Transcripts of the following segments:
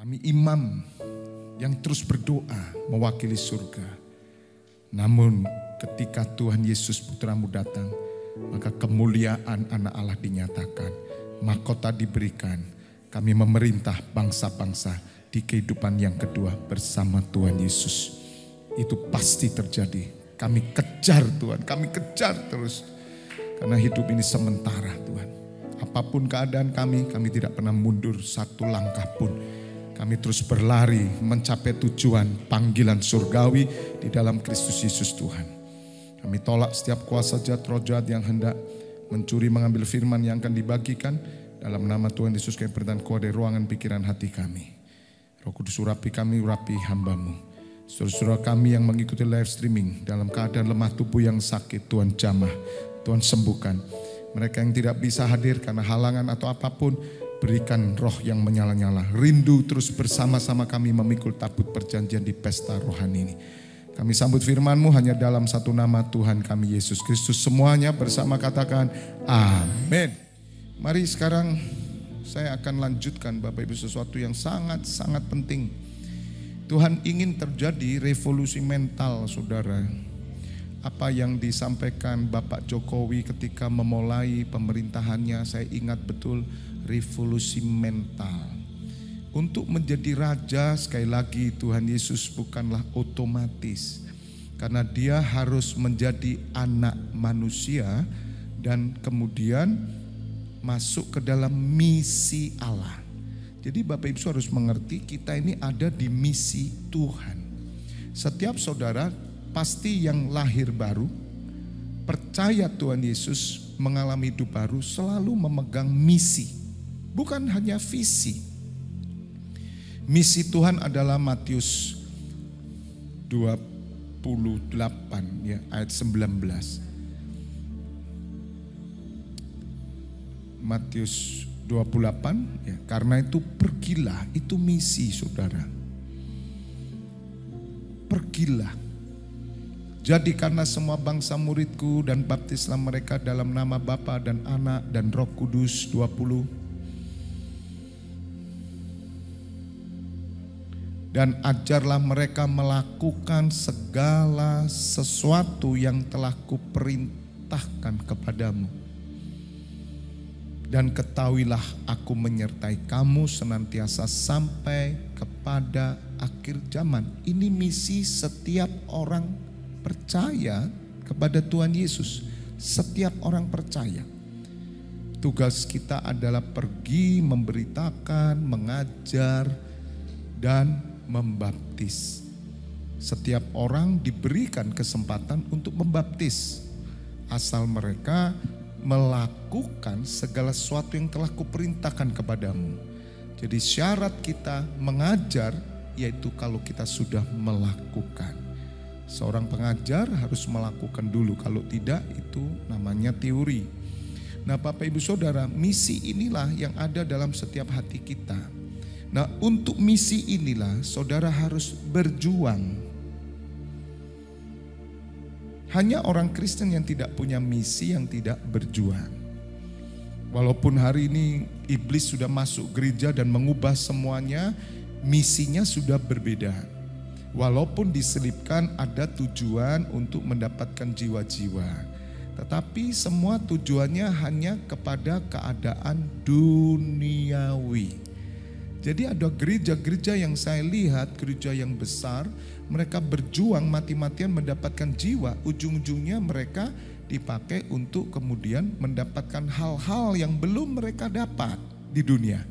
Kami imam yang terus berdoa mewakili surga. Namun ketika Tuhan Yesus Putramu datang, maka kemuliaan anak Allah dinyatakan. Mahkota diberikan. Kami memerintah bangsa-bangsa di kehidupan yang kedua bersama Tuhan Yesus. Itu pasti terjadi. Kami kejar Tuhan, kami kejar terus. Karena hidup ini sementara Tuhan. Apapun keadaan kami tidak pernah mundur satu langkah pun. Kami terus berlari mencapai tujuan panggilan surgawi di dalam Kristus Yesus Tuhan. Kami tolak setiap kuasa jahat, roh jahat yang hendak mencuri, mengambil firman yang akan dibagikan. Dalam nama Tuhan Yesus kami berikan kuasa ruangan pikiran hati kami. Roh Kudus urapi kami, urapi hamba-Mu. Saudara-saudara kami yang mengikuti live streaming dalam keadaan lemah tubuh yang sakit, Tuhan jamah, Tuhan sembuhkan. Mereka yang tidak bisa hadir karena halangan atau apapun, berikan roh yang menyala-nyala. Rindu terus bersama-sama kami memikul tabut perjanjian di pesta rohani ini. Kami sambut firman-Mu hanya dalam satu nama Tuhan kami Yesus Kristus. Semuanya bersama katakan amin. Mari sekarang saya akan lanjutkan Bapak Ibu sesuatu yang sangat-sangat penting. Tuhan ingin terjadi revolusi mental saudara. Apa yang disampaikan Bapak Jokowi ketika memulai pemerintahannya, saya ingat betul, revolusi mental. Untuk menjadi raja, sekali lagi Tuhan Yesus bukanlah otomatis. Karena dia harus menjadi anak manusia dan kemudian masuk ke dalam misi Allah. Jadi Bapak Ibu harus mengerti kita ini ada di misi Tuhan. Setiap saudara pasti yang lahir baru, percaya Tuhan Yesus, mengalami hidup baru selalu memegang misi. Bukan hanya visi. Misi Tuhan adalah Matius 28 ya, ayat 19. Matius 28 ya, karena itu pergilah, itu misi saudara. Pergilah. Jadikanlah semua bangsa muridku dan baptislah mereka dalam nama Bapa dan Anak dan Roh Kudus 20. Dan ajarlah mereka melakukan segala sesuatu yang telah kuperintahkan kepadamu. Dan ketahuilah aku menyertai kamu senantiasa sampai kepada akhir zaman. Ini misi setiap orang percaya kepada Tuhan Yesus. Setiap orang percaya. Tugas kita adalah pergi memberitakan, mengajar, dan membaptis. Setiap orang diberikan kesempatan untuk membaptis. Asal mereka melakukan segala sesuatu yang telah kuperintahkan kepadamu. Jadi syarat kita mengajar yaitu kalau kita sudah melakukan. Seorang pengajar harus melakukan dulu, kalau tidak itu namanya teori. Nah Bapak Ibu Saudara, misi inilah yang ada dalam setiap hati kita. Nah untuk misi inilah saudara harus berjuang. Hanya orang Kristen yang tidak punya misi yang tidak berjuang. Walaupun hari ini iblis sudah masuk gereja dan mengubah semuanya, misinya sudah berbeda. Walaupun diselipkan ada tujuan untuk mendapatkan jiwa-jiwa. Tetapi semua tujuannya hanya kepada keadaan duniawi. Jadi ada gereja-gereja yang saya lihat, gereja yang besar, mereka berjuang mati-matian mendapatkan jiwa. Ujung-ujungnya mereka dipakai untuk kemudian mendapatkan hal-hal yang belum mereka dapat di dunia.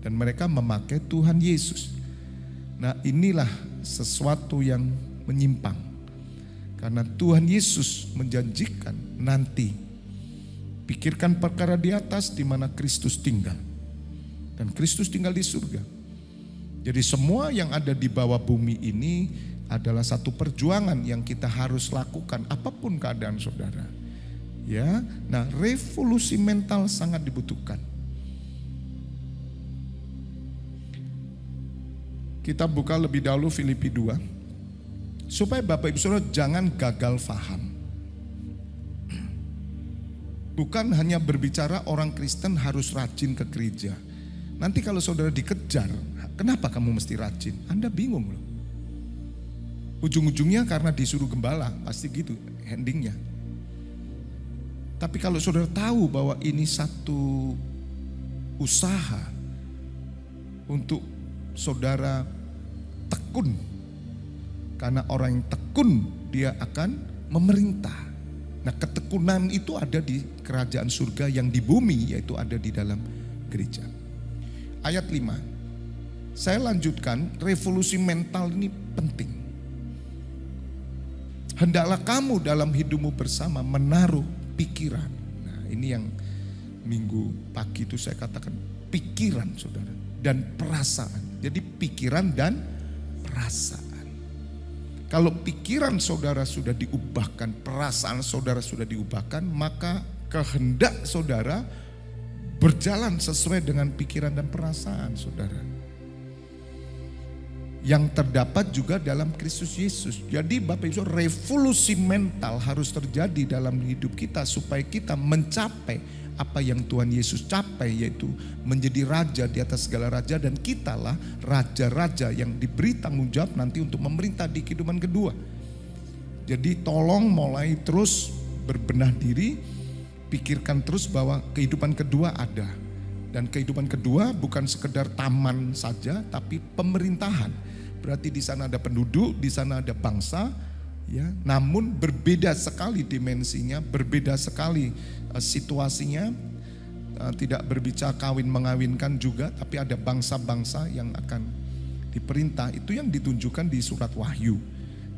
Dan mereka memakai Tuhan Yesus. Nah inilah sesuatu yang menyimpang. Karena Tuhan Yesus menjanjikan nanti. Pikirkan perkara di atas di mana Kristus tinggal. Dan Kristus tinggal di surga. Jadi semua yang ada di bawah bumi ini adalah satu perjuangan yang kita harus lakukan apapun keadaan saudara. Ya, nah revolusi mental sangat dibutuhkan. Kita buka lebih dahulu Filipi 2. Supaya Bapak Ibu Saudara jangan gagal faham. Bukan hanya berbicara orang Kristen harus rajin ke gereja. Nanti kalau saudara dikejar Kenapa kamu mesti rajin? Anda bingung loh. Ujung-ujungnya karena disuruh gembala, pasti gitu endingnya. Tapi kalau saudara tahu bahwa ini satu usaha untuk saudara tekun. Karena orang yang tekun dia akan memerintah. Nah, ketekunan itu ada di kerajaan surga yang di bumi, yaitu ada di dalam gereja. Ayat 5. Saya lanjutkan, revolusi mental ini penting. Hendaklah kamu dalam hidupmu bersama menaruh pikiran. Nah, ini yang minggu pagi itu saya katakan, pikiran saudara dan perasaan. Jadi pikiran dan perasaan. Kalau pikiran saudara sudah diubahkan, perasaan saudara sudah diubahkan, maka kehendak saudara berjalan sesuai dengan pikiran dan perasaan saudara. Yang terdapat juga dalam Kristus Yesus. Jadi Bapak Ibu, revolusi mental harus terjadi dalam hidup kita supaya kita mencapai apa yang Tuhan Yesus capai, yaitu menjadi raja di atas segala raja, dan kitalah raja-raja yang diberi tanggung jawab nanti untuk memerintah di kehidupan kedua. Jadi tolong mulai terus berbenah diri, pikirkan terus bahwa kehidupan kedua ada. Dan kehidupan kedua bukan sekedar taman saja, tapi pemerintahan. Berarti di sana ada penduduk, di sana ada bangsa, ya, namun berbeda sekali dimensinya, berbeda sekali situasinya. Tidak berbicara kawin mengawinkan juga, tapi ada bangsa-bangsa yang akan diperintah. Itu yang ditunjukkan di surat Wahyu.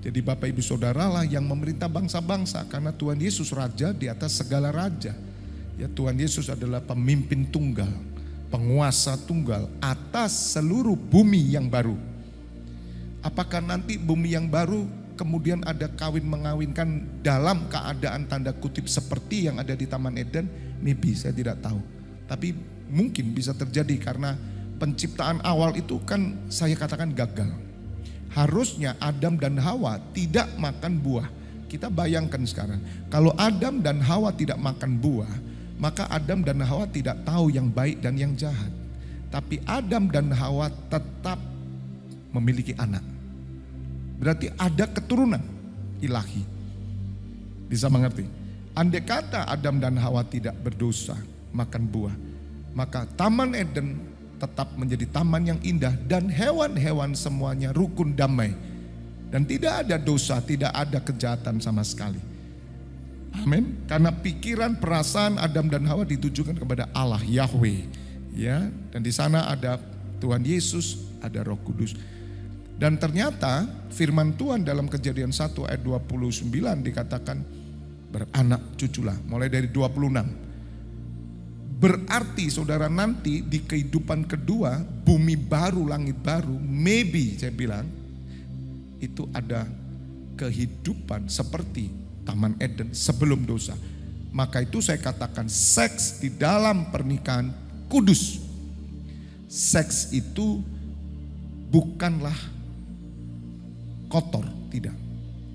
Jadi Bapak Ibu Saudara lah yang memerintah bangsa-bangsa, karena Tuhan Yesus raja di atas segala raja. Ya, Tuhan Yesus adalah pemimpin tunggal, penguasa tunggal atas seluruh bumi yang baru. Apakah nanti bumi yang baru kemudian ada kawin mengawinkan dalam keadaan tanda kutip seperti yang ada di Taman Eden? Maybe, saya tidak tahu. Tapi mungkin bisa terjadi karena penciptaan awal itu kan saya katakan gagal. Harusnya Adam dan Hawa tidak makan buah. Kita bayangkan sekarang, kalau Adam dan Hawa tidak makan buah, maka Adam dan Hawa tidak tahu yang baik dan yang jahat. Tapi Adam dan Hawa tetap memiliki anak. Berarti ada keturunan ilahi. Bisa mengerti? Andai kata Adam dan Hawa tidak berdosa makan buah, maka Taman Eden tetap menjadi taman yang indah dan hewan-hewan semuanya rukun damai. Dan tidak ada dosa, tidak ada kejahatan sama sekali. Amin. Karena pikiran, perasaan Adam dan Hawa ditujukan kepada Allah Yahweh, ya. Dan di sana ada Tuhan Yesus, ada Roh Kudus. Dan ternyata firman Tuhan dalam Kejadian 1 ayat 29 dikatakan beranak cuculah, mulai dari 26. Berarti saudara nanti di kehidupan kedua, bumi baru, langit baru, maybe saya bilang itu ada kehidupan seperti Taman Eden sebelum dosa. Maka itu saya katakan seks di dalam pernikahan kudus. Seks itu bukanlah kotor, tidak.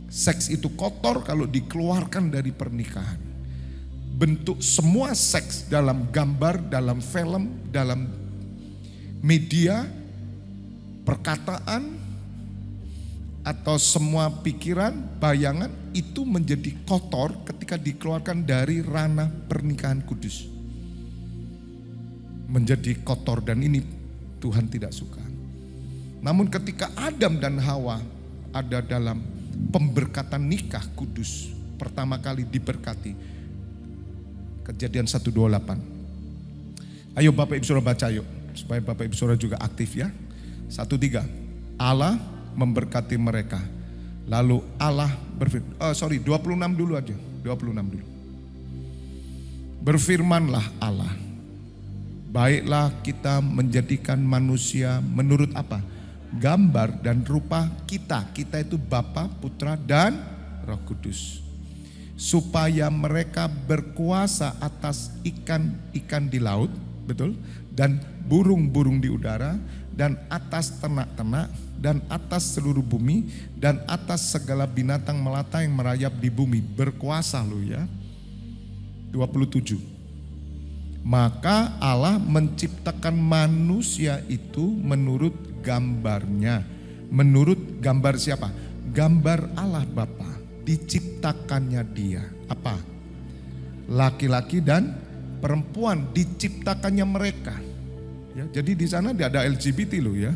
Seks itu kotor kalau dikeluarkan dari pernikahan. Bentuk semua seks dalam gambar, dalam film, dalam media, perkataan, atau semua pikiran, bayangan itu menjadi kotor ketika dikeluarkan dari ranah pernikahan kudus. Menjadi kotor, dan ini Tuhan tidak suka. Namun ketika Adam dan Hawa ada dalam pemberkatan nikah kudus, pertama kali diberkati, Kejadian 1:28. Ayo Bapak Ibu Saudara baca yuk, supaya Bapak Ibu Saudara juga aktif ya. 1:3. Allah memberkati mereka. Lalu Allah berfirman, 26 dulu aja, 26 dulu. Berfirmanlah Allah, baiklah kita menjadikan manusia menurut apa? Gambar dan rupa kita. Kita itu Bapa, Putra, dan Roh Kudus. Supaya mereka berkuasa atas ikan-ikan di laut, betul? Dan burung-burung di udara, dan atas ternak-ternak, dan atas seluruh bumi, dan atas segala binatang melata yang merayap di bumi. Berkuasa lo ya. 27. Maka Allah menciptakan manusia itu menurut gambarnya. Menurut gambar siapa? Gambar Allah Bapa. Diciptakannya dia. Apa? Laki-laki dan perempuan, diciptakannya mereka. Ya, jadi di sana tidak ada LGBT loh ya.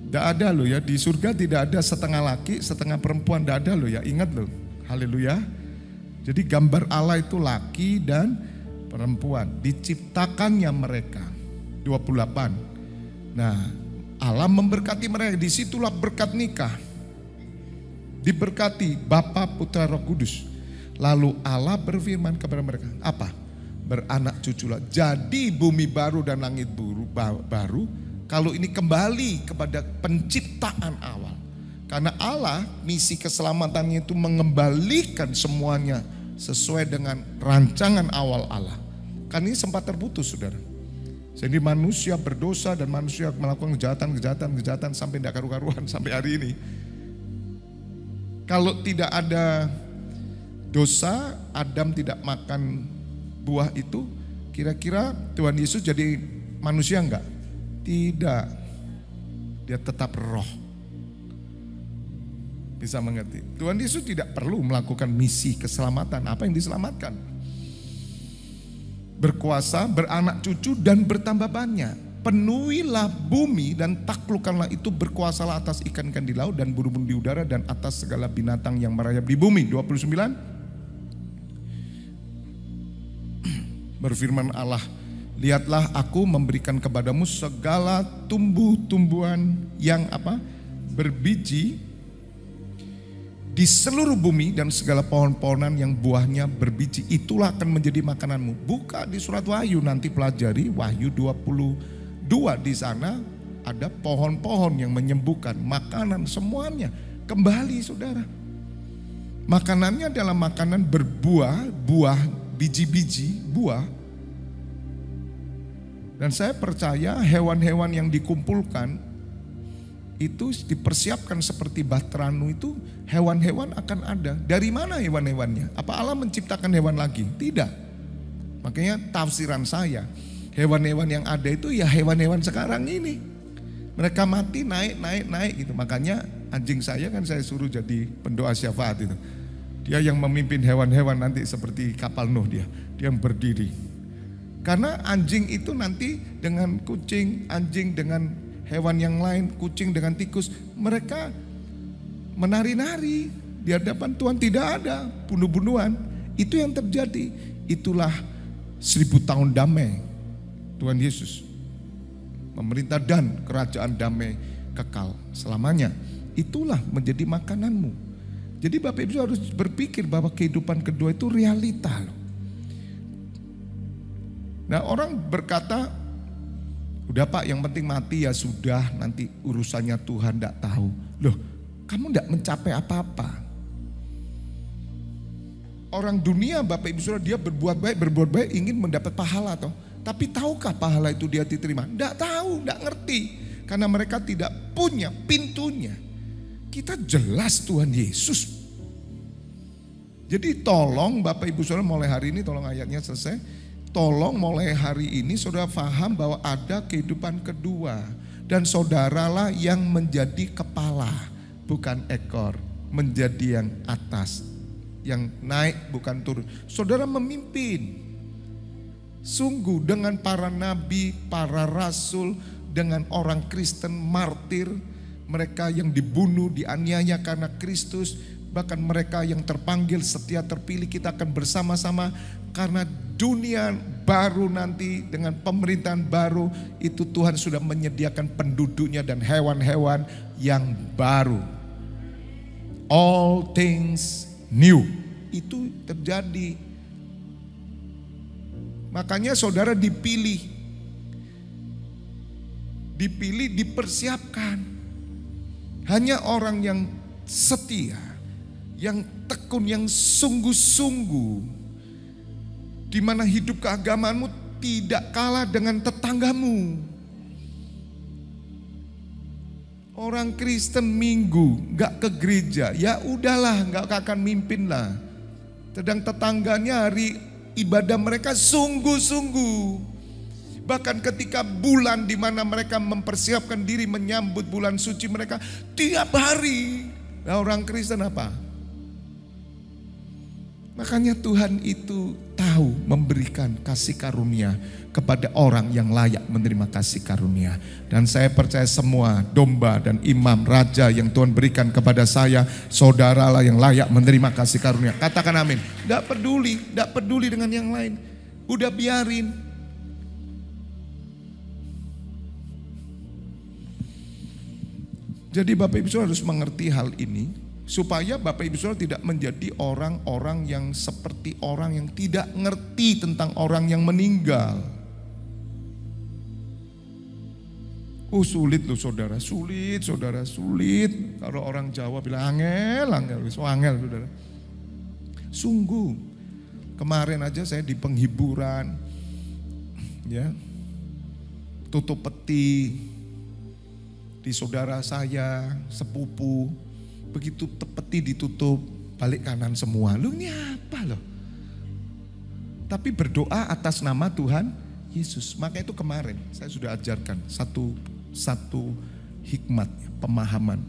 Tidak ada loh ya, di surga tidak ada setengah laki, setengah perempuan, tidak ada loh ya, ingat loh. Haleluya. Jadi gambar Allah itu laki dan perempuan, diciptakannya mereka. 28. Nah, Allah memberkati mereka, disitulah berkat nikah. Diberkati Bapa, Putra, Roh Kudus. Lalu Allah berfirman kepada mereka, apa? Beranak cuculah. Jadi bumi baru dan langit baru, kalau ini kembali kepada penciptaan awal. Karena Allah misi keselamatannya itu mengembalikan semuanya sesuai dengan rancangan awal Allah. Kan ini sempat terputus saudara. Jadi manusia berdosa dan manusia melakukan kejahatan sampai tidak karu-karuan sampai hari ini. Kalau tidak ada dosa, Adam tidak makan buah itu, kira-kira Tuhan Yesus jadi manusia enggak? Tidak, dia tetap roh. Bisa mengerti? Tuhan Yesus tidak perlu melakukan misi keselamatan. Apa yang diselamatkan? Berkuasa, beranak cucu dan bertambah banyak. Penuhilah bumi dan taklukkanlah itu, berkuasalah atas ikan-ikan di laut dan burung-burung di udara dan atas segala binatang yang merayap di bumi. 29. Berfirman Allah, lihatlah aku memberikan kepadamu segala tumbuh-tumbuhan yang apa? Berbiji di seluruh bumi dan segala pohon-pohonan yang buahnya berbiji. Itulah akan menjadi makananmu. Buka di surat Wahyu, nanti pelajari Wahyu 22. Di sana ada pohon-pohon yang menyembuhkan. Makanan semuanya kembali saudara. Makanannya adalah makanan berbuah, buah, biji-biji, buah. Dan saya percaya hewan-hewan yang dikumpulkan itu dipersiapkan seperti Batranu itu, hewan-hewan akan ada. Dari mana hewan-hewannya? Apa Allah menciptakan hewan lagi? Tidak. Makanya tafsiran saya, hewan-hewan yang ada itu ya hewan-hewan sekarang ini. Mereka mati naik gitu. Makanya anjing saya kan saya suruh jadi pendoa syafaat itu. Dia yang memimpin hewan-hewan nanti seperti kapal Nuh dia yang berdiri. Karena anjing itu nanti dengan kucing, anjing dengan hewan yang lain, kucing dengan tikus, mereka menari-nari di hadapan Tuhan. Tidak ada bunuh-bunuhan. Itu yang terjadi. Itulah 1000 tahun damai Tuhan Yesus. Memerintah dan kerajaan damai kekal selamanya. Itulah menjadi makananmu. Jadi Bapak Ibu harus berpikir bahwa kehidupan kedua itu realita loh. Nah orang berkata, udah Pak yang penting mati ya sudah, nanti urusannya Tuhan tidak tahu. Loh kamu tidak mencapai apa-apa. Orang dunia Bapak Ibu Saudara dia berbuat baik ingin mendapat pahala toh. Tapi tahukah pahala itu dia diterima? Tidak tahu, tidak ngerti. Karena mereka tidak punya pintunya. Kita jelas Tuhan Yesus. Jadi tolong Bapak Ibu Saudara mulai hari ini, tolong ayatnya selesai. Tolong mulai hari ini saudara paham bahwa ada kehidupan kedua. Dan saudaralah yang menjadi kepala, bukan ekor. Menjadi yang atas, yang naik bukan turun. Saudara memimpin. Sungguh dengan para nabi, para rasul, dengan orang Kristen martir. Mereka yang dibunuh, dianiaya karena Kristus. Bahkan mereka yang terpanggil setia terpilih, kita akan bersama-sama. Karena dunia baru nanti dengan pemerintahan baru itu Tuhan sudah menyediakan penduduknya dan hewan-hewan yang baru. All things new. Itu terjadi. Makanya saudara dipilih. Dipilih, dipersiapkan. Hanya orang yang setia, yang tekun, yang sungguh-sungguh, di mana hidup keagamaanmu tidak kalah dengan tetanggamu. Orang Kristen minggu gak ke gereja, ya udahlah gak akan mimpin lah. Sedang tetangganya hari ibadah mereka sungguh-sungguh. Bahkan ketika bulan di mana mereka mempersiapkan diri menyambut bulan suci mereka tiap hari. Nah, orang Kristen apa? Makanya Tuhan itu tahu memberikan kasih karunia kepada orang yang layak menerima kasih karunia. Dan saya percaya semua domba dan imam, raja yang Tuhan berikan kepada saya, saudaralah yang layak menerima kasih karunia. Katakan amin. Tidak peduli dengan yang lain. Udah biarin. Jadi Bapak Ibu Saudara harus mengerti hal ini. Supaya Bapak Ibu Saudara tidak menjadi orang-orang yang seperti orang yang tidak ngerti tentang orang yang meninggal. Oh sulit loh saudara, sulit. Kalau orang Jawa bilang angel, saudara. Sungguh, kemarin aja saya di penghiburan, ya, tutup peti, di saudara saya, sepupu. Begitu peti ditutup, balik kanan semua. Lu ini apa loh? Tapi berdoa atas nama Tuhan Yesus. Maka itu kemarin saya sudah ajarkan satu hikmat, pemahaman.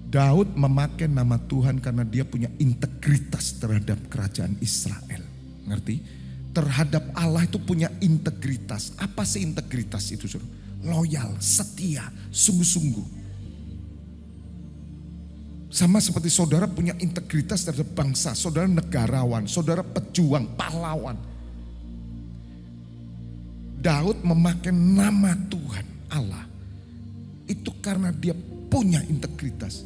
Daud memakai nama Tuhan karena dia punya integritas terhadap kerajaan Israel. Ngerti? Terhadap Allah itu punya integritas. Apa sih integritas itu? Loyal, setia, sungguh-sungguh. Sama seperti saudara punya integritas terhadap bangsa, saudara negarawan, saudara pejuang, pahlawan. Daud memakai nama Tuhan Allah itu karena dia punya integritas.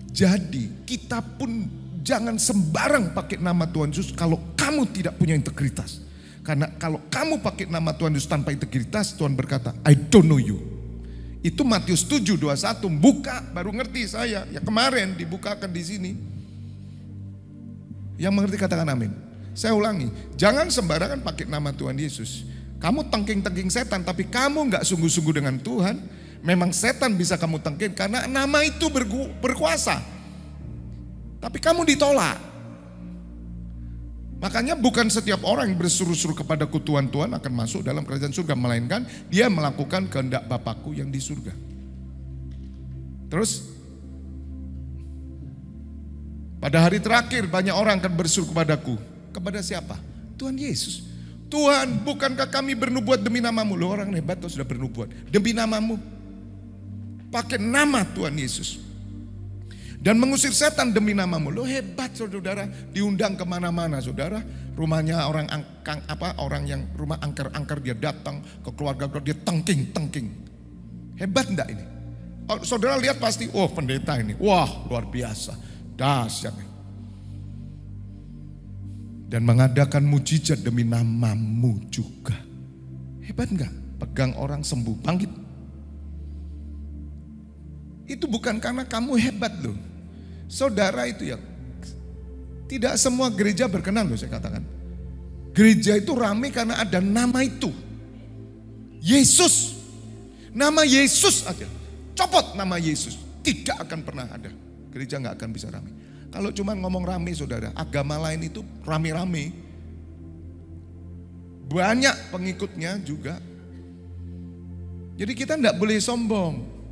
Jadi kita pun jangan sembarang pakai nama Tuhan Yesus kalau kamu tidak punya integritas. Karena kalau kamu pakai nama Tuhan Yesus tanpa integritas, Tuhan berkata, I don't know you. Itu Matius 7:21, buka baru ngerti saya. Ya kemarin dibukakan di sini. Yang mengerti katakan amin. Saya ulangi, jangan sembarangan pakai nama Tuhan Yesus. Kamu tengking-tengking setan tapi kamu gak sungguh-sungguh dengan Tuhan. Memang setan bisa kamu tengking karena nama itu berkuasa. Tapi kamu ditolak. Makanya bukan setiap orang yang berseru-seru kepadaku Tuhan akan masuk dalam kerajaan surga. Melainkan dia melakukan kehendak Bapakku yang di surga. Terus pada hari terakhir banyak orang akan berseru kepadaku. Kepada siapa? Tuhan Yesus. Tuhan, bukankah kami bernubuat demi namamu? Loh, orang hebat tuh sudah bernubuat. Demi namamu. Pakai nama Tuhan Yesus. Dan mengusir setan demi namamu. Lo hebat saudara, diundang kemana-mana saudara. Rumahnya orang orang yang rumah angker-angker dia datang ke keluarga dia tengking. Hebat enggak ini? Oh, saudara lihat pasti, oh pendeta ini, wah luar biasa, dahsyat. Dan mengadakan mujizat demi namamu juga. Hebat enggak? Pegang orang sembuh, bangkit. Itu bukan karena kamu hebat loh. Saudara itu ya, tidak semua gereja berkenan loh saya katakan. Gereja itu ramai karena ada nama itu. Yesus. Nama Yesus aja. Copot nama Yesus. Tidak akan pernah ada. Gereja gak akan bisa ramai. Kalau cuma ngomong ramai saudara, agama lain itu rame-rame. Banyak pengikutnya juga. Jadi kita gak boleh sombong.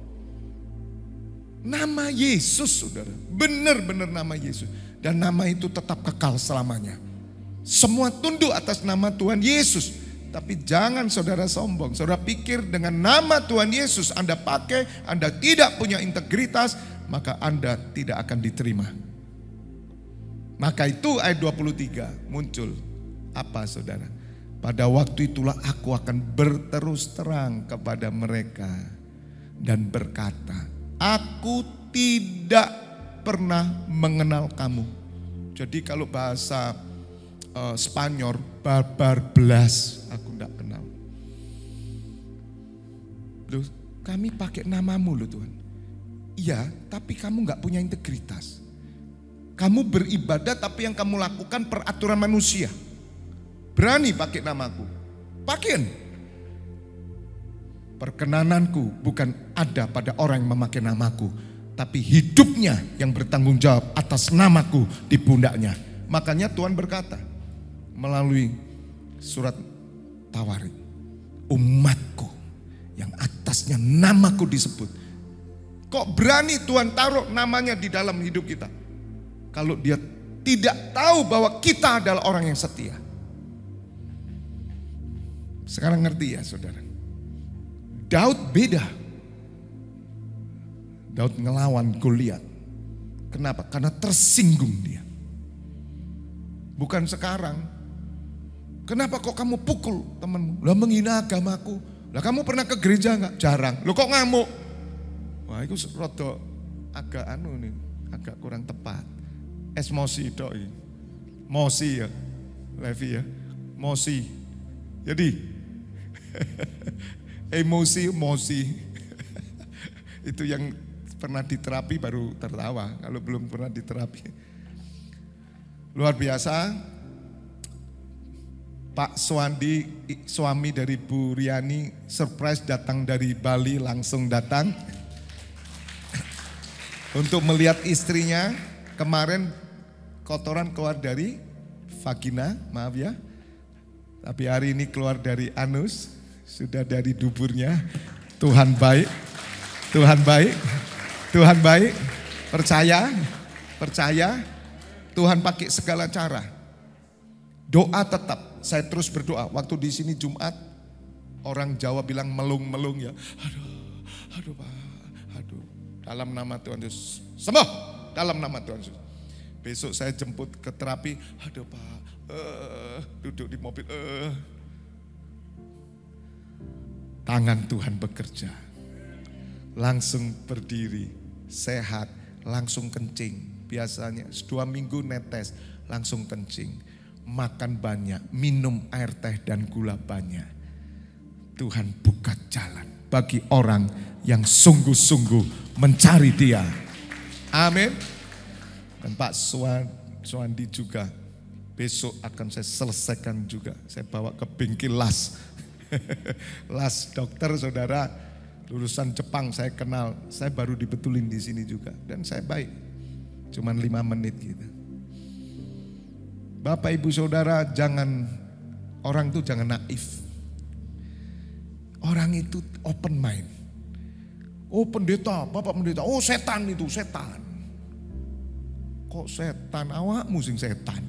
Nama Yesus saudara, benar-benar nama Yesus. Dan nama itu tetap kekal selamanya. Semua tunduk atas nama Tuhan Yesus. Tapi jangan saudara sombong. Saudara pikir dengan nama Tuhan Yesus Anda pakai, Anda tidak punya integritas, maka Anda tidak akan diterima. Maka itu ayat 23 muncul. Apa saudara? Pada waktu itulah aku akan berterus terang kepada mereka dan berkata, aku tidak pernah mengenal kamu. Jadi kalau bahasa Spanyol, barbar belas, aku tidak kenal. Loh, kami pakai namamu loh Tuhan. Iya, tapi kamu gak punya integritas. Kamu beribadah tapi yang kamu lakukan peraturan manusia. Berani pakai namaku. Pakein. Perkenananku bukan ada pada orang yang memakai namaku, tapi hidupnya yang bertanggung jawab atas namaku di pundaknya. Makanya Tuhan berkata melalui surat Tawarik, umatku yang atasnya namaku disebut. Kok berani Tuhan taruh namanya di dalam hidup kita? Kalau dia tidak tahu bahwa kita adalah orang yang setia. Sekarang ngerti ya saudara? Daud beda. Daud ngelawan Goliat. Kenapa? Karena tersinggung dia. Bukan sekarang. Kenapa kok kamu pukul temanmu? Lah menghina agamaku. Lah kamu pernah ke gereja enggak? Jarang. Lo kok ngamuk? Wah itu rada agak nih, agak kurang tepat. Emosi doi. Mosi ya. Levi ya. Mosi. Jadi emosi. Itu yang pernah diterapi baru tertawa. Kalau belum pernah diterapi. Luar biasa. Pak Swandi, suami dari Bu Riani, surprise datang dari Bali, langsung datang. Untuk melihat istrinya, kemarin kotoran keluar dari vagina, maaf ya. Tapi hari ini keluar dari anus, sudah dari duburnya. Tuhan baik, Tuhan baik, Tuhan baik. Percaya, Tuhan pakai segala cara. Doa tetap, saya terus berdoa. Waktu di sini Jumat, orang Jawa bilang melung-melung ya. Aduh Pak, aduh. Dalam nama Tuhan Yesus, sembuh dalam nama Tuhan Yesus. Besok saya jemput ke terapi, aduh Pak, duduk di mobil, Tangan Tuhan bekerja, langsung berdiri, sehat, langsung kencing. Biasanya 2 minggu netes, langsung kencing. Makan banyak, minum air teh dan gula banyak. Tuhan buka jalan bagi orang yang sungguh-sungguh mencari Dia. Amin. Dan Pak Swandi juga besok akan saya selesaikan juga. Saya bawa ke bengkel las. Las dokter saudara, lulusan Jepang saya kenal. Saya baru dibetulin di sini juga. Dan saya baik. Cuman 5 menit gitu. Bapak ibu saudara orang itu jangan naif. Orang itu open mind. Oh pendeta, bapak pendeta, oh setan itu, setan. Kok setan? Awakmu sing setan.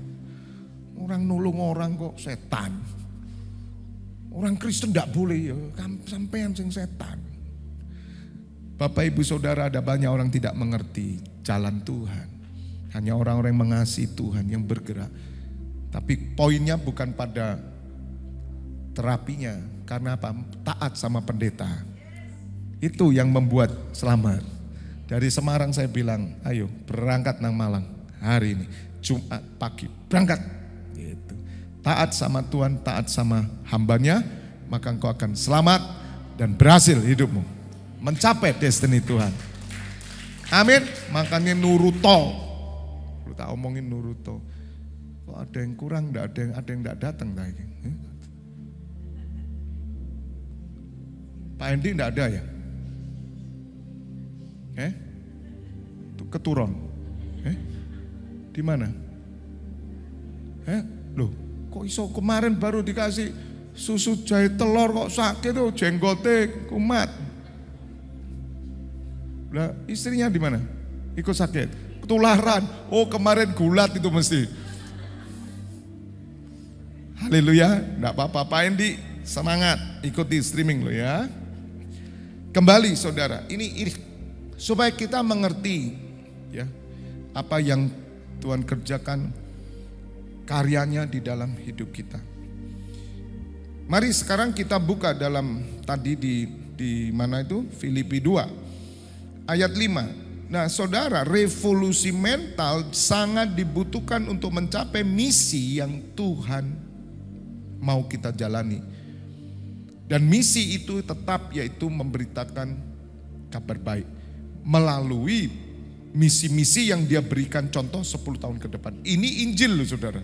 Orang nulung orang kok setan. Orang Kristen tidak boleh ya, sampean sing setan. Bapak ibu saudara, ada banyak orang tidak mengerti jalan Tuhan. Hanya orang-orang yang mengasihi Tuhan yang bergerak. Tapi poinnya bukan pada terapinya. Karena apa? Taat sama pendeta. Itu yang membuat selamat. Dari Semarang saya bilang, ayo berangkat nang Malang hari ini. Jumat pagi, berangkat. Gitu. Taat sama Tuhan, taat sama hambanya, maka engkau akan selamat dan berhasil hidupmu. Mencapai destiny Tuhan. Amin. Makanya nuruto. Lu tak omongin nuruto. Kok ada yang kurang, ada yang tidak datang lagi. Pak Endi tidak ada ya? Itu keturun. Di mana? Loh, kok iso kemarin baru dikasih susu jahe telur kok sakit tuh jenggote kumat. Lah istrinya di mana? Ikut sakit. Ketularan. Oh kemarin gulat itu mesti. Haleluya. Enggak apa-apa Pak Endi, semangat ikuti streaming lo ya. Kembali saudara, ini supaya kita mengerti ya apa yang Tuhan kerjakan, karyanya di dalam hidup kita. Mari sekarang kita buka dalam tadi di mana itu? Filipi 2 ayat 5. Nah saudara, revolusi mental sangat dibutuhkan untuk mencapai misi yang Tuhan mau kita jalani. Dan misi itu tetap yaitu memberitakan kabar baik. Melalui misi-misi yang dia berikan contoh 10 tahun ke depan. Ini Injil loh saudara.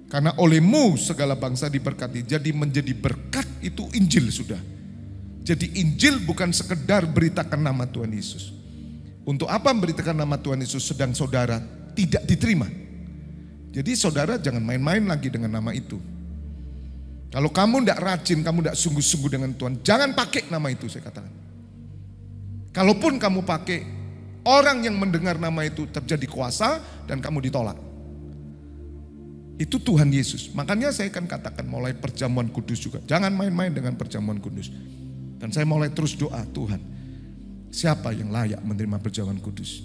Karena olehmu segala bangsa diberkati. Jadi menjadi berkat itu Injil sudah. Jadi Injil bukan sekedar beritakan nama Tuhan Yesus. Untuk apa memberitakan nama Tuhan Yesus sedang saudara tidak diterima. Jadi saudara jangan main-main lagi dengan nama itu. Kalau kamu tidak rajin, kamu tidak sungguh-sungguh dengan Tuhan, jangan pakai nama itu, saya katakan. Kalaupun kamu pakai, orang yang mendengar nama itu terjadi kuasa dan kamu ditolak. Itu Tuhan Yesus. Makanya saya akan katakan mulai perjamuan kudus juga. Jangan main-main dengan perjamuan kudus. Dan saya mulai terus doa, Tuhan, siapa yang layak menerima perjamuan kudus?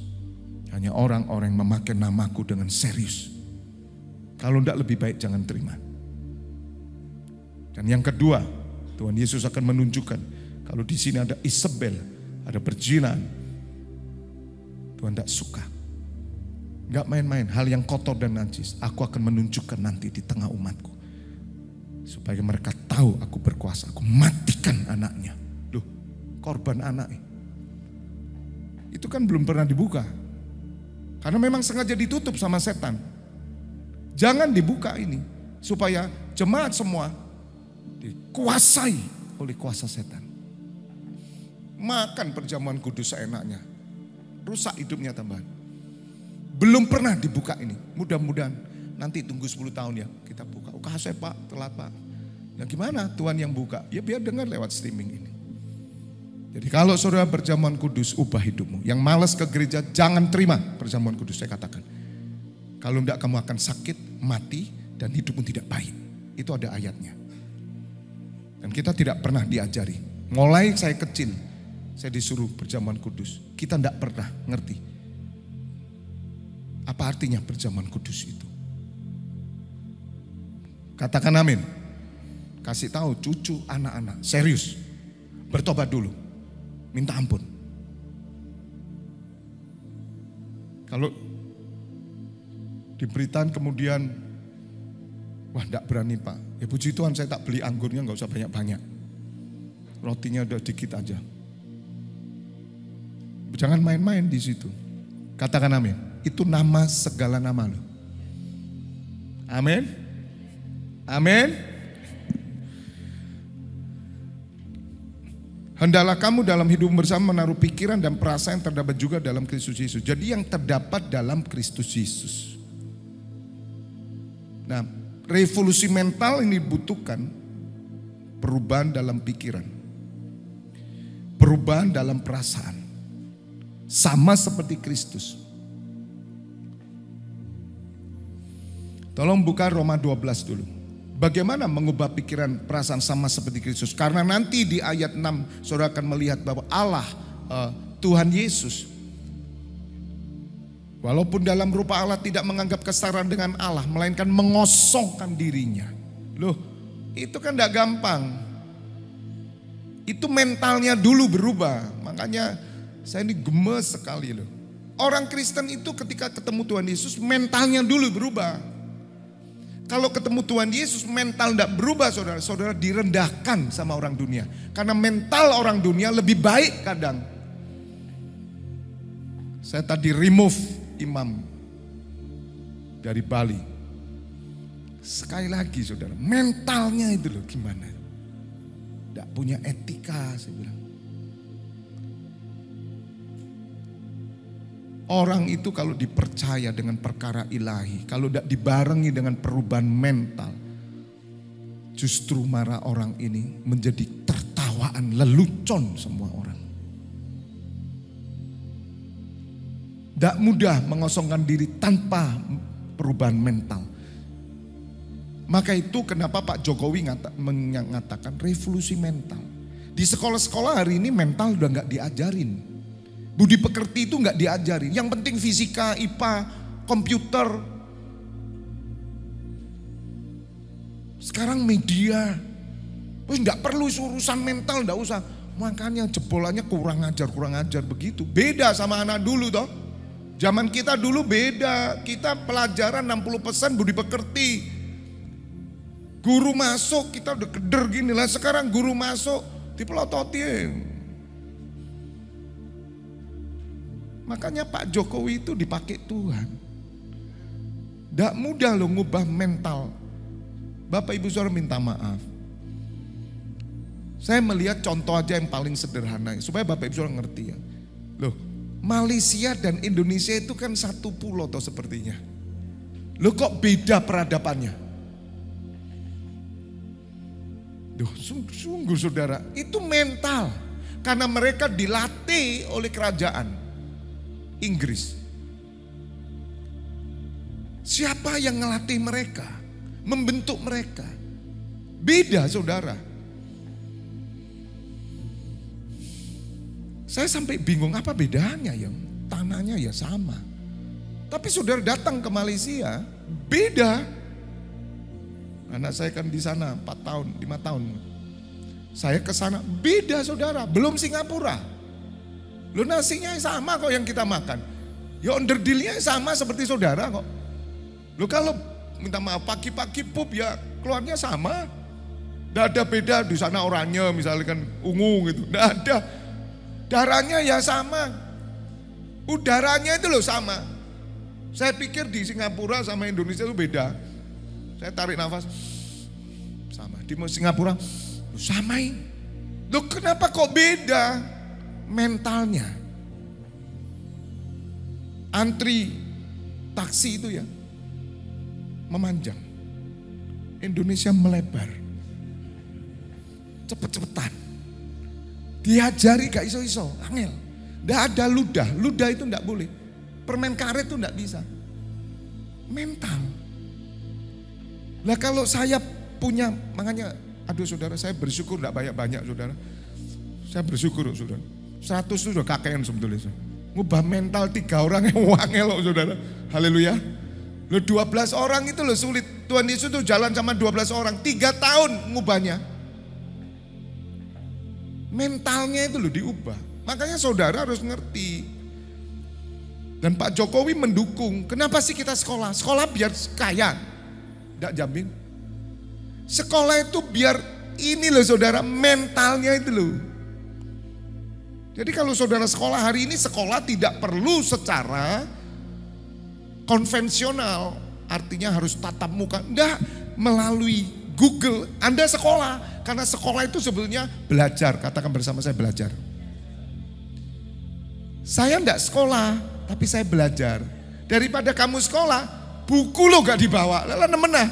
Hanya orang-orang yang memakai namaku dengan serius. Kalau tidak lebih baik jangan terima. Dan yang kedua, Tuhan Yesus akan menunjukkan kalau di sini ada Isabel, ada perzinahan, Tuhan tidak suka. Enggak main-main, hal yang kotor dan najis aku akan menunjukkan nanti di tengah umatku. Supaya mereka tahu aku berkuasa, aku matikan anaknya. Loh, korban anaknya. Itu kan belum pernah dibuka. Karena memang sengaja ditutup sama setan. Jangan dibuka ini, supaya jemaat semua dikuasai oleh kuasa setan. Makan perjamuan kudus seenaknya, rusak hidupnya tambahan. Belum pernah dibuka ini. Mudah-mudahan nanti tunggu 10 tahun ya kita buka. Kasih Pak, telat Pak. Ya gimana Tuhan yang buka? Ya biar dengar lewat streaming ini. Jadi kalau saudara perjamuan kudus, ubah hidupmu. Yang malas ke gereja jangan terima perjamuan kudus, saya katakan. Kalau enggak kamu akan sakit, mati, dan hidupmu tidak baik. Itu ada ayatnya. Dan kita tidak pernah diajari. Mulai saya kecil, saya disuruh perjamuan kudus. Kita tidak pernah ngerti. Apa artinya perjamuan kudus itu? Katakan amin. Kasih tahu cucu, anak-anak, serius. Bertobat dulu. Minta ampun. Kalau diberitaan kemudian, wah enggak berani Pak. Ya puji Tuhan saya tak beli anggurnya, enggak usah banyak-banyak. Rotinya udah dikit aja. Jangan main-main di situ. Katakan amin. Itu nama segala nama loh. Amin. Amin. Hendaklah kamu dalam hidup bersama menaruh pikiran dan perasaan yang terdapat juga dalam Kristus Yesus. Jadi yang terdapat dalam Kristus Yesus. Nah, revolusi mental ini dibutuhkan perubahan dalam pikiran. Perubahan dalam perasaan. Sama seperti Kristus. Tolong buka Roma 12 dulu. Bagaimana mengubah pikiran perasaan sama seperti Kristus? Karena nanti di ayat 6 saudara akan melihat bahwa Allah, Tuhan Yesus, walaupun dalam rupa Allah tidak menganggap kesetaraan dengan Allah, melainkan mengosongkan dirinya. Loh, itu kan tidak gampang. Itu mentalnya dulu berubah. Makanya saya ini gemes sekali loh. Orang Kristen itu ketika ketemu Tuhan Yesus mentalnya dulu berubah. Kalau ketemu Tuhan Yesus mental tidak berubah saudara. Saudara direndahkan sama orang dunia. Karena mental orang dunia lebih baik kadang. Saya tadi remove imam dari Bali. Sekali lagi saudara, mentalnya itu loh gimana. Tidak punya etika saya bilang. Orang itu kalau dipercaya dengan perkara ilahi, kalau tidak dibarengi dengan perubahan mental, justru marah orang ini menjadi tertawaan, lelucon semua orang. Tidak mudah mengosongkan diri tanpa perubahan mental. Maka itu kenapa Pak Jokowi mengatakan revolusi mental. Di sekolah-sekolah hari ini mental udah nggak diajarin. Budi pekerti itu nggak diajarin. Yang penting fisika, IPA, komputer. Sekarang media, nggak perlu urusan mental, nggak usah. Makanya jebolannya kurang ajar begitu. Beda sama anak dulu toh. Zaman kita dulu beda. Kita pelajaran 60% budi pekerti. Guru masuk kita udah keder gini lah. Sekarang guru masuk dipelototin. Makanya Pak Jokowi itu dipakai Tuhan. Tidak mudah loh ngubah mental. Bapak Ibu Saudara minta maaf. Saya melihat contoh aja yang paling sederhana. Supaya Bapak Ibu Saudara ngerti ya. Loh, Malaysia dan Indonesia itu kan satu pulau toh sepertinya. Loh kok beda peradabannya? Duh, sungguh saudara, itu mental. Karena mereka dilatih oleh kerajaan Inggris. Siapa yang ngelatih mereka? Membentuk mereka? Beda saudara. Saya sampai bingung apa bedanya ya. Tanahnya ya sama. Tapi saudara datang ke Malaysia, beda. Anak saya kan di sana 4 tahun, 5 tahun. Saya ke sana beda saudara, belum Singapura. Lo nasinya sama kok yang kita makan. Ya onderdilnya sama seperti saudara kok. Lo kalau minta maaf pagi-pagi pup ya keluarnya sama. Tidak ada beda di sana oranye misalnya kan ungu gitu. Tidak ada. Darahnya ya sama. Udaranya itu loh sama. Saya pikir di Singapura sama Indonesia itu beda. Saya tarik nafas. Sama. Di Singapura samain. Loh kenapa kok beda? Mentalnya. Antri taksi itu ya memanjang. Indonesia melebar. Cepet-cepetan. Diajari gak iso-iso, angel. Nggak ada ludah, ludah itu nggak boleh. Permen karet itu nggak bisa. Mental. Lah kalau saya punya, makanya aduh saudara saya bersyukur nggak banyak-banyak saudara. Saya bersyukur saudara. 100 itu sudah kakean sebetulnya. Ngubah mental 3 orang yang wangel loh saudara. Haleluya. Lo 12 orang itu lo sulit. Tuhan Yesus tuh jalan sama 12 orang. 3 tahun ngubahnya. Mentalnya itu lo diubah. Makanya saudara harus ngerti. Dan Pak Jokowi mendukung. Kenapa sih kita sekolah? Sekolah biar kaya. Tidak jamin. Sekolah itu biar ini loh saudara. Mentalnya itu loh. Jadi kalau saudara sekolah hari ini, sekolah tidak perlu secara konvensional. Artinya harus tatap muka. Enggak, melalui Google Anda sekolah. Karena sekolah itu sebetulnya belajar. Katakan bersama saya belajar. Saya enggak sekolah, tapi saya belajar. Daripada kamu sekolah, buku lo gak dibawa. Lalu nemenah.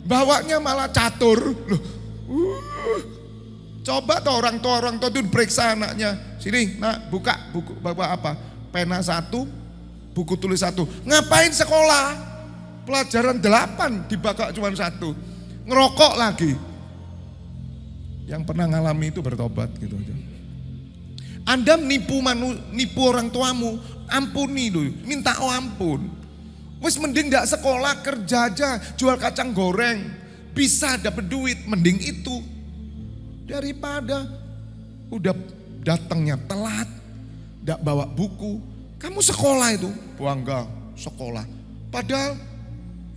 Bawanya malah catur. Loh, coba tuh orang tua itu periksa anaknya. Sini nak buka buku bawa apa? Pena 1, buku tulis 1. Ngapain sekolah? Pelajaran 8 dibakar cuma 1. Ngerokok lagi. Yang pernah ngalami itu bertobat gitu aja. Anda nipu orang tuamu, ampuni dulu, minta ampun. Wis mending gak sekolah, kerja aja, jual kacang goreng, bisa dapat duit, mending itu. Daripada udah datangnya telat, gak bawa buku, kamu sekolah itu, bangga sekolah. Padahal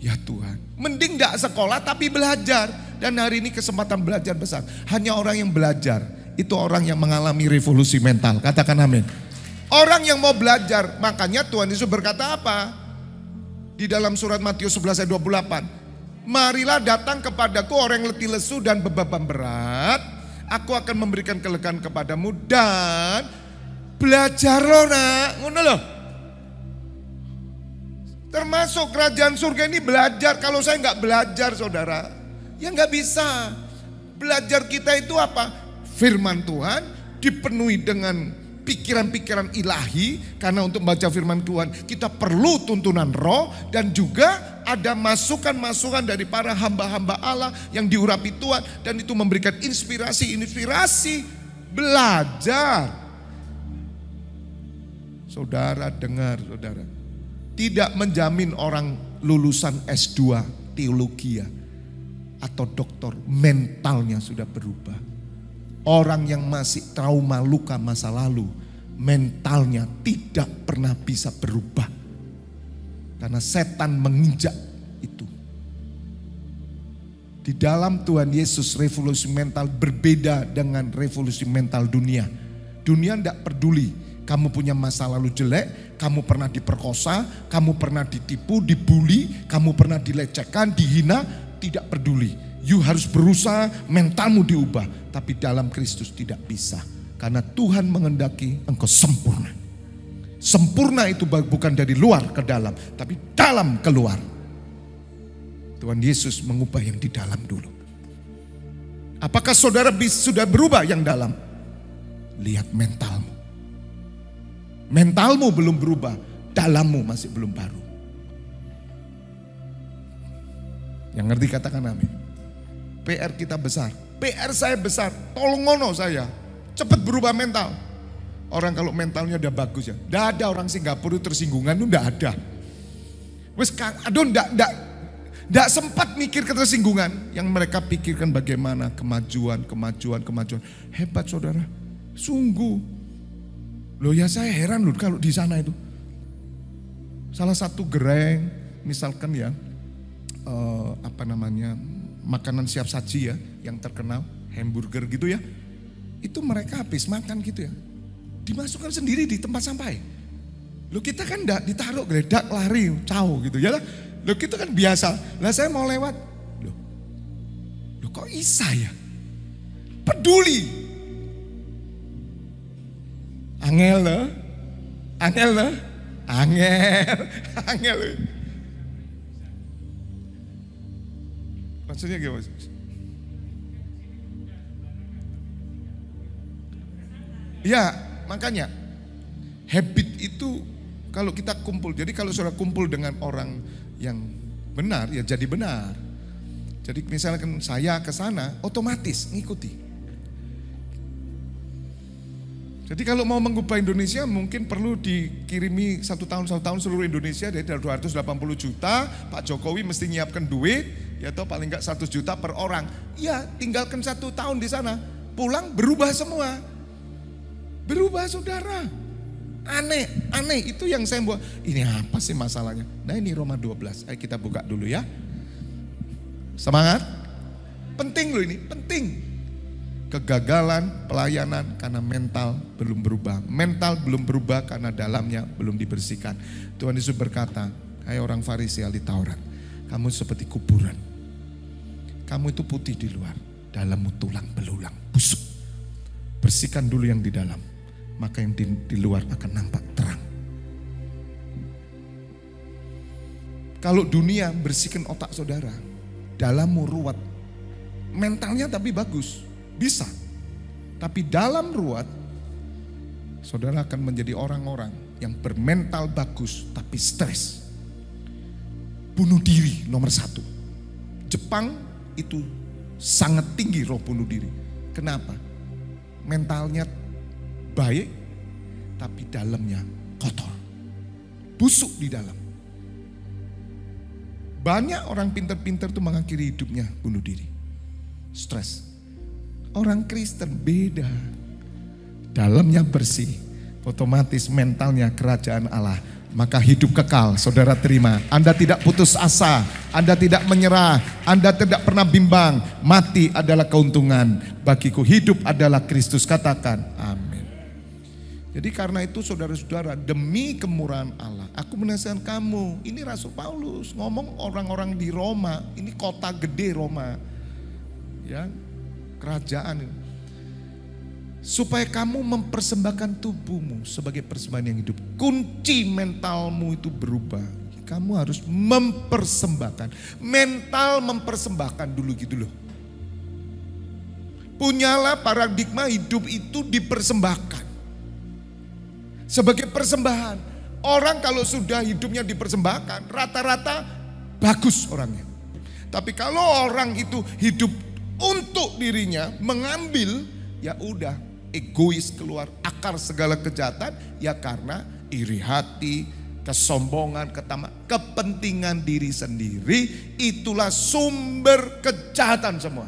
ya Tuhan, mending gak sekolah tapi belajar. Dan hari ini kesempatan belajar besar. Hanya orang yang belajar, itu orang yang mengalami revolusi mental. Katakan amin. Orang yang mau belajar, makanya Tuhan Yesus berkata apa? Di dalam surat Matius 11 ayat 28. Marilah datang kepadaku orang yang letih lesu dan beban berat. Aku akan memberikan kelegaan kepadamu dan belajar loh nak. Ngono loh. Termasuk kerajaan surga ini belajar. Kalau saya nggak belajar saudara, ya nggak bisa. Belajar kita itu apa? Firman Tuhan dipenuhi dengan pikiran-pikiran ilahi. Karena untuk membaca firman Tuhan kita perlu tuntunan roh. Dan juga ada masukan-masukan dari para hamba-hamba Allah yang diurapi Tuhan. Dan itu memberikan inspirasi. Belajar. Saudara dengar saudara. Tidak menjamin orang lulusan S2 teologi atau doktor mentalnya sudah berubah. Orang yang masih trauma luka masa lalu, mentalnya tidak pernah bisa berubah. Karena setan menginjak itu. Di dalam Tuhan Yesus revolusi mental berbeda dengan revolusi mental dunia. Dunia tidak peduli kamu punya masa lalu jelek, kamu pernah diperkosa, kamu pernah ditipu, dibully, kamu pernah dilecehkan, dihina, tidak peduli. You harus berusaha mentalmu diubah. Tapi dalam Kristus tidak bisa. Karena Tuhan menghendaki engkau sempurna. Sempurna itu bukan dari luar ke dalam, tapi dalam keluar. Tuhan Yesus mengubah yang di dalam dulu. Apakah saudara sudah berubah yang dalam? Lihat mentalmu. Mentalmu belum berubah, dalammu masih belum baru. Yang ngerti katakan amin. PR kita besar, PR saya besar, tolong ngono saya. Cepat berubah mental. Orang kalau mentalnya udah bagus ya, nggak ada orang Singapura tersinggungan itu nggak ada. Wes, aduh nggak sempat mikir ketersinggungan. Yang mereka pikirkan bagaimana kemajuan. Hebat saudara, sungguh. Loh ya saya heran loh kalau di sana itu. Salah satu gereng, misalkan ya, makanan siap saji ya, yang terkenal, hamburger gitu ya. Itu mereka habis makan gitu ya, dimasukkan sendiri di tempat sampah. Loh kita kan enggak ditaruh geledak lari, caw gitu ya lah. Loh kita kan biasa. Lah saya mau lewat. Loh kok isa ya? Peduli. Angel loh. Maksudnya gimana? Ya, makanya habit itu kalau kita kumpul. Jadi kalau saudara kumpul dengan orang yang benar, ya jadi benar. Jadi misalkan saya ke sana, otomatis ngikuti. Jadi kalau mau mengubah Indonesia mungkin perlu dikirimi satu tahun seluruh Indonesia dari 280 juta. Pak Jokowi mesti nyiapkan duit, ya atau paling enggak 100 juta per orang. Ya tinggalkan 1 tahun di sana, pulang berubah semua. Berubah saudara. Aneh itu yang saya buat. Ini apa sih masalahnya? Nah ini Roma 12, ayo kita buka dulu ya. Semangat. Penting loh ini, penting. Kegagalan pelayanan karena mental belum berubah. Mental belum berubah karena dalamnya belum dibersihkan. Tuhan Yesus berkata, hai orang Farisi ahli Taurat, kamu seperti kuburan. Kamu itu putih di luar, dalammu tulang belulang, busuk. Bersihkan dulu yang di dalam, maka yang di luar akan nampak terang. Kalau dunia bersihkan otak saudara, dalammu ruwet, mentalnya tapi bagus. Bisa, tapi dalam ruwet, saudara akan menjadi orang-orang yang bermental bagus tapi stres. Bunuh diri nomor 1. Jepang itu sangat tinggi roh bunuh diri. Kenapa? Mentalnya baik, tapi dalamnya kotor. Busuk di dalam. Banyak orang pintar-pintar itu mengakhiri hidupnya bunuh diri. Stres. Orang Kristen beda. Dalamnya bersih, otomatis mentalnya kerajaan Allah. Maka hidup kekal, saudara terima. Anda tidak putus asa, Anda tidak menyerah, Anda tidak pernah bimbang. Mati adalah keuntungan. Bagiku hidup adalah Kristus. Katakan amin. Jadi karena itu saudara-saudara, demi kemurahan Allah, aku menasihatkan kamu. Ini Rasul Paulus ngomong orang-orang di Roma. Ini kota gede Roma. Ya. Kerajaan ini. Supaya kamu mempersembahkan tubuhmu sebagai persembahan yang hidup. Kunci mentalmu itu berubah. Kamu harus mempersembahkan. Mental mempersembahkan dulu gitu loh. Punyalah paradigma hidup itu dipersembahkan. Sebagai persembahan. Orang kalau sudah hidupnya dipersembahkan, rata-rata bagus orangnya. Tapi kalau orang itu hidup untuk dirinya, mengambil, ya udah egois, keluar akar segala kejahatan, ya karena iri hati, kesombongan, kepentingan diri sendiri, itulah sumber kejahatan semua.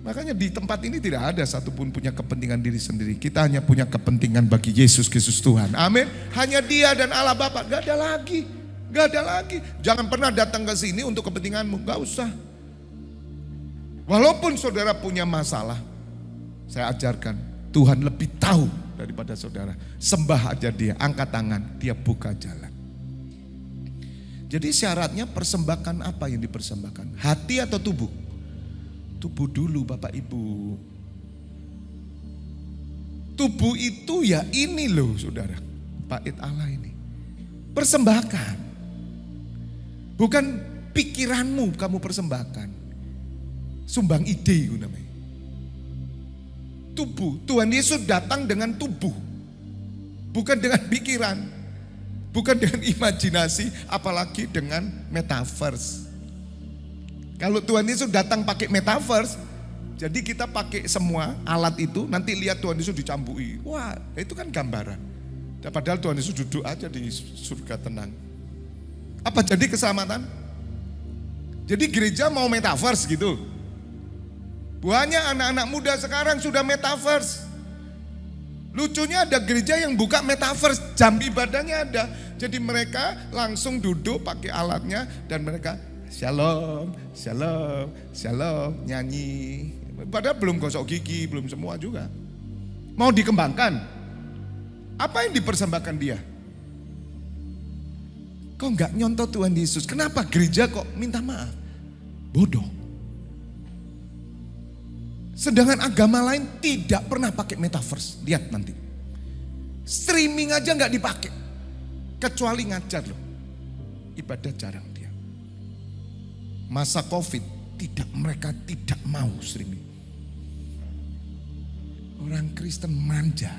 Makanya di tempat ini tidak ada satupun punya kepentingan diri sendiri. Kita hanya punya kepentingan bagi Yesus Kristus Tuhan. Amin. Hanya Dia dan Allah Bapa, gak ada lagi. Gak ada lagi. Jangan pernah datang ke sini untuk kepentinganmu. Gak usah. Walaupun saudara punya masalah, saya ajarkan, Tuhan lebih tahu daripada saudara. Sembah aja Dia, angkat tangan, Dia buka jalan. Jadi syaratnya persembahkan apa yang dipersembahkan? Hati atau tubuh? Tubuh dulu Bapak Ibu. Tubuh itu ya ini loh saudara. Bait Allah ini. Persembahkan. Bukan pikiranmu kamu persembahkan. Sumbang ide itu namanya. Tubuh, Tuhan Yesus datang dengan tubuh. Bukan dengan pikiran. Bukan dengan imajinasi, apalagi dengan metaverse. Kalau Tuhan Yesus datang pakai metaverse, jadi kita pakai semua alat itu, nanti lihat Tuhan Yesus dicambui. Wah, itu kan gambaran. Padahal Tuhan Yesus duduk aja di surga tenang. Apa jadi keselamatan? Jadi gereja mau metaverse gitu. Banyak anak-anak muda sekarang sudah metaverse. Lucunya ada gereja yang buka metaverse, jam ibadahnya ada. Jadi mereka langsung duduk pakai alatnya dan mereka shalom, shalom, shalom, nyanyi. Padahal belum gosok gigi, belum semua juga. Mau dikembangkan. Apa yang dipersembahkan dia? Kok enggak nyontoh Tuhan Yesus? Kenapa gereja kok minta maaf? Bodoh. Sedangkan agama lain tidak pernah pakai metaverse. Lihat nanti. Streaming aja nggak dipakai. Kecuali ngajar loh. Ibadah jarang dia. Masa COVID mereka tidak mau streaming. Orang Kristen manja.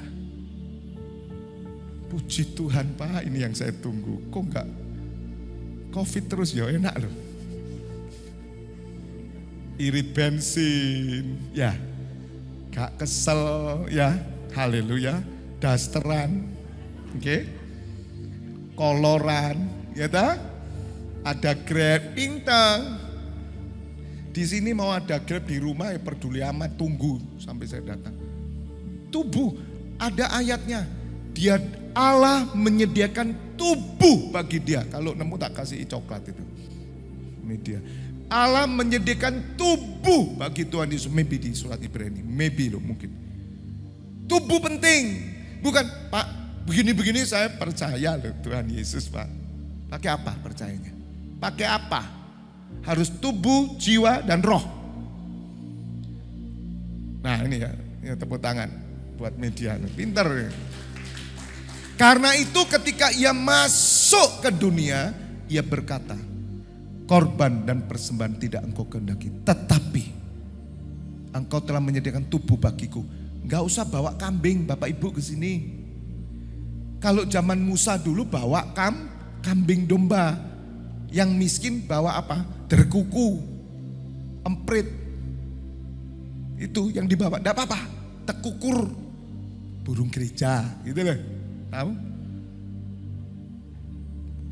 Puji Tuhan Pak, ini yang saya tunggu. Kok nggak COVID terus ya enak loh. Irit bensin, ya, gak kesel, ya, haleluya, dasteran, oke, koloran, ya ta, ada Grab, pintang. Di sini mau ada Grab di rumah ya peduli amat, tunggu sampai saya datang. Tubuh, ada ayatnya, dia Allah menyediakan tubuh bagi dia. Kalau nemu tak kasih coklat itu, media. Allah menyediakan tubuh bagi Tuhan Yesus. Maybe di surat Ibrani, maybe loh mungkin. Tubuh penting. Bukan Pak, begini-begini saya percaya loh Tuhan Yesus Pak. Pakai apa percayanya? Pakai apa? Harus tubuh, jiwa, dan roh. Nah ini ya tepuk tangan buat media. Pinter ya. Karena itu ketika ia masuk ke dunia, ia berkata, korban dan persembahan tidak engkau kehendaki, tetapi engkau telah menyediakan tubuh bagiku. Enggak usah bawa kambing Bapak Ibu ke sini. Kalau zaman Musa dulu bawa kambing domba. Yang miskin bawa apa? Derkuku, emprit. Itu yang dibawa, enggak apa-apa. Tekukur, burung gereja, gitu loh. Tahu?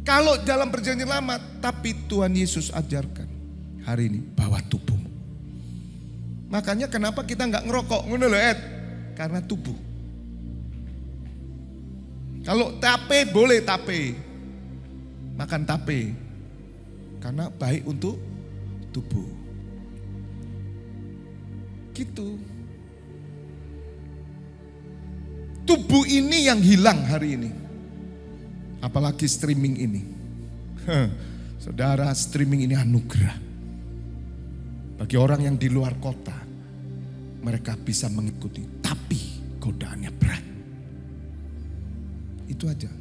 Kalau dalam perjanjian lama, tapi Tuhan Yesus ajarkan hari ini bawa tubuhmu. Makanya kenapa kita nggak ngerokok, ngono lho Ed? Karena tubuh. Kalau tape boleh tape, makan tape, karena baik untuk tubuh. Gitu. Tubuh ini yang hilang hari ini. Apalagi streaming ini. Saudara, streaming ini anugerah. Bagi orang yang di luar kota, mereka bisa mengikuti. Tapi godaannya berat. Itu aja.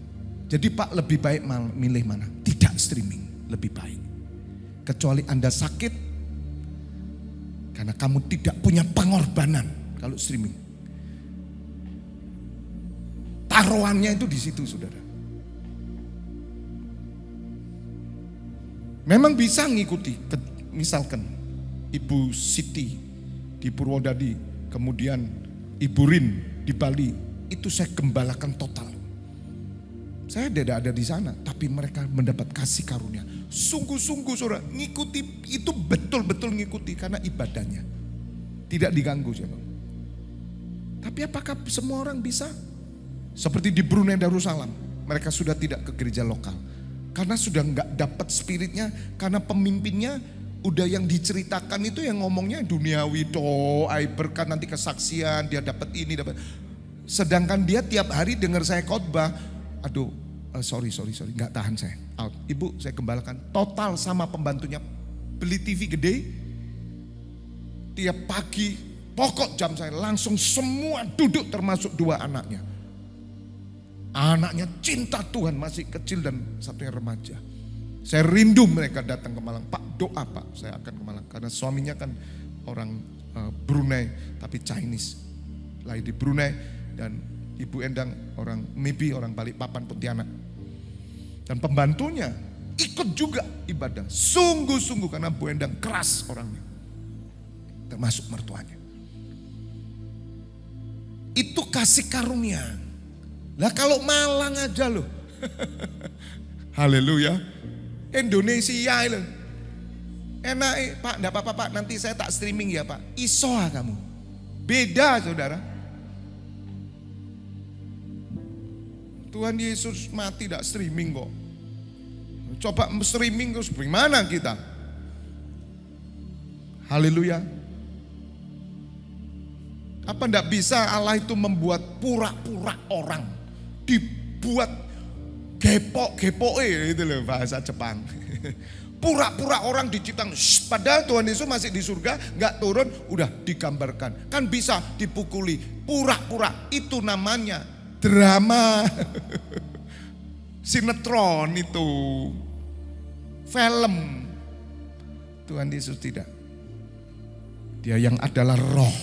Jadi Pak lebih baik milih mana? Tidak streaming, lebih baik. Kecuali Anda sakit, karena kamu tidak punya pengorbanan kalau streaming. Taruhannya itu di situ saudara. Memang bisa ngikuti, misalkan Ibu Siti di Purwodadi, kemudian Ibu Rin di Bali, itu saya gembalakan total. Saya tidak ada di sana, tapi mereka mendapat kasih karunia. Sungguh-sungguh saudara, ngikuti itu betul-betul ngikuti karena ibadahnya. Tidak diganggu siapa. Tapi apakah semua orang bisa? Seperti di Brunei Darussalam, mereka sudah tidak ke gereja lokal. Karena sudah nggak dapat spiritnya, karena pemimpinnya udah yang diceritakan itu yang ngomongnya duniawi, doa, berkat, nanti kesaksian, dia dapat ini, dapat. Sedangkan dia tiap hari dengar saya khotbah, aduh, sorry, nggak tahan saya. Out. Ibu, saya gembalakan total sama pembantunya, beli TV gede, tiap pagi, pokok jam saya langsung semua duduk termasuk 2 anaknya. Anaknya cinta Tuhan, masih kecil dan satunya remaja. Saya rindu mereka datang ke Malang. Pak, doa Pak, saya akan ke Malang. Karena suaminya kan orang Brunei, tapi Chinese. Lahir di Brunei, dan Ibu Endang orang Mibi, orang Balikpapan, Pontianak. Dan pembantunya ikut juga ibadah. Sungguh-sungguh karena Bu Endang keras orangnya. Termasuk mertuanya. Itu kasih karunia. Lah kalau Malang aja loh. Haleluya. Indonesia loh. Enak Pak, enggak apa-apa Pak, nanti saya tak streaming ya Pak. Isoa kamu. Beda saudara. Tuhan Yesus mati tidak streaming kok. Coba streaming terus bagaimana kita? Haleluya. Apa enggak bisa Allah itu membuat pura-pura orang, dibuat gepok-gepoke itu loh bahasa Jepang. Pura-pura orang diciptakan, padahal Tuhan Yesus masih di surga, enggak turun, udah digambarkan. Kan bisa dipukuli, pura-pura, itu namanya drama. Sinetron itu, film. Tuhan Yesus tidak. Dia yang adalah roh,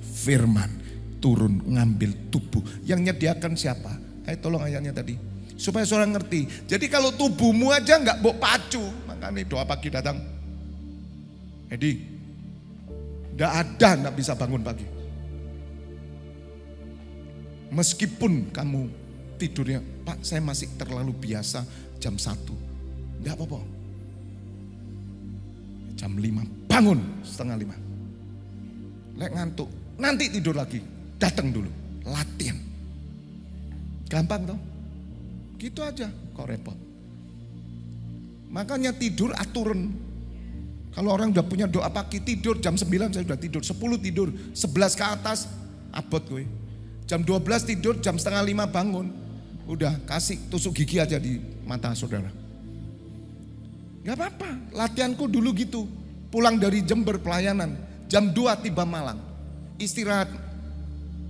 firman, turun ngambil tubuh. Yang nyediakan siapa? Ayo tolong ayatnya tadi. Supaya seorang ngerti. Jadi kalau tubuhmu aja enggak mbok pacu. Makanya doa pagi datang. Edi, enggak bisa bangun pagi. Meskipun kamu tidurnya, Pak saya masih terlalu biasa jam 1. Enggak apa-apa. Jam 5 bangun, setengah 5. Lek ngantuk, nanti tidur lagi. Datang dulu, latihan. Gampang toh? Gitu aja, kok repot. Makanya tidur aturan. Kalau orang udah punya doa pagi tidur jam 9 saya sudah tidur, 10 tidur, 11 ke atas abot gue. Jam 12 tidur, jam setengah 5 bangun. Udah kasih tusuk gigi aja di mata saudara. Gak apa-apa, latihanku dulu gitu. Pulang dari Jember pelayanan, jam 2 tiba Malang. Istirahat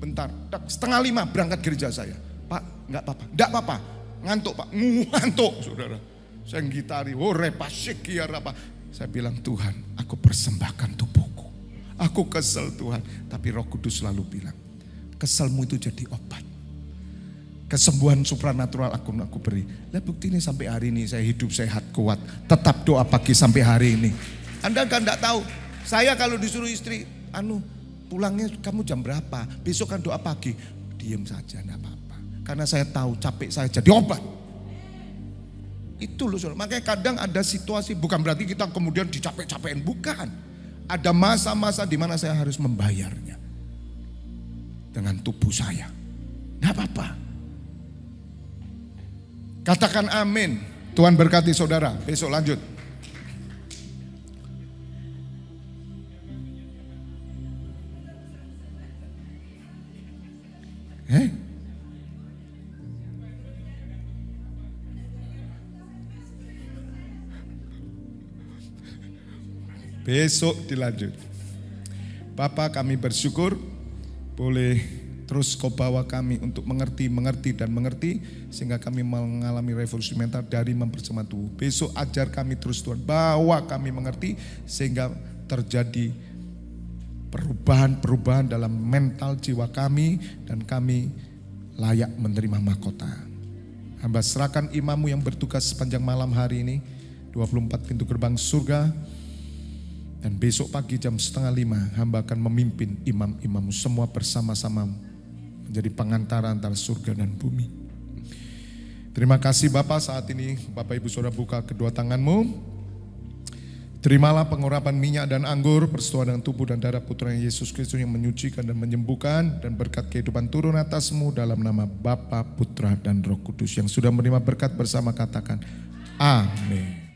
bentar, setengah 5 berangkat gereja saya. Pak gak apa-apa, gak apa-apa. Ngantuk Pak, ngantuk saudara. Saya gitari, repasik ya apa. Saya bilang Tuhan, aku persembahkan tubuhku. Aku kesel Tuhan, tapi Roh Kudus selalu bilang, keselmu itu jadi obat. Kesembuhan supranatural aku beri. Lihat bukti ini sampai hari ini saya hidup sehat kuat. Tetap doa pagi sampai hari ini. Anda kan enggak tahu. Saya kalau disuruh istri, pulangnya kamu jam berapa? Besok kan doa pagi. Diam saja enggak apa-apa. Karena saya tahu capek saya jadi obat. Itu loh saudara. Makanya kadang ada situasi, bukan berarti kita kemudian dicapek-capekin, bukan. Ada masa-masa di mana saya harus membayarnya. Dengan tubuh saya. Enggak apa-apa. Katakan amin. Tuhan berkati saudara. Besok lanjut. Besok dilanjut. Bapa kami bersyukur boleh terus kau bawa kami untuk mengerti dan mengerti sehingga kami mengalami revolusi mental dari mempersembahkan tubuh. Besok ajar kami terus Tuhan, bawa kami mengerti sehingga terjadi perubahan dalam mental jiwa kami dan kami layak menerima mahkota. Hamba serahkan imammu yang bertugas sepanjang malam hari ini, 24 pintu gerbang surga. Dan besok pagi jam 4:30 hamba akan memimpin imam-imammu semua bersama-sama menjadi pengantara antara surga dan bumi. Terima kasih Bapak, saat ini Bapak Ibu Saudara buka kedua tanganmu. Terimalah pengurapan minyak dan anggur persetujuan dengan tubuh dan darah Putra Yesus Kristus yang menyucikan dan menyembuhkan, dan berkat kehidupan turun atasmu dalam nama Bapa, Putra dan Roh Kudus. Yang sudah menerima berkat bersama katakan amin.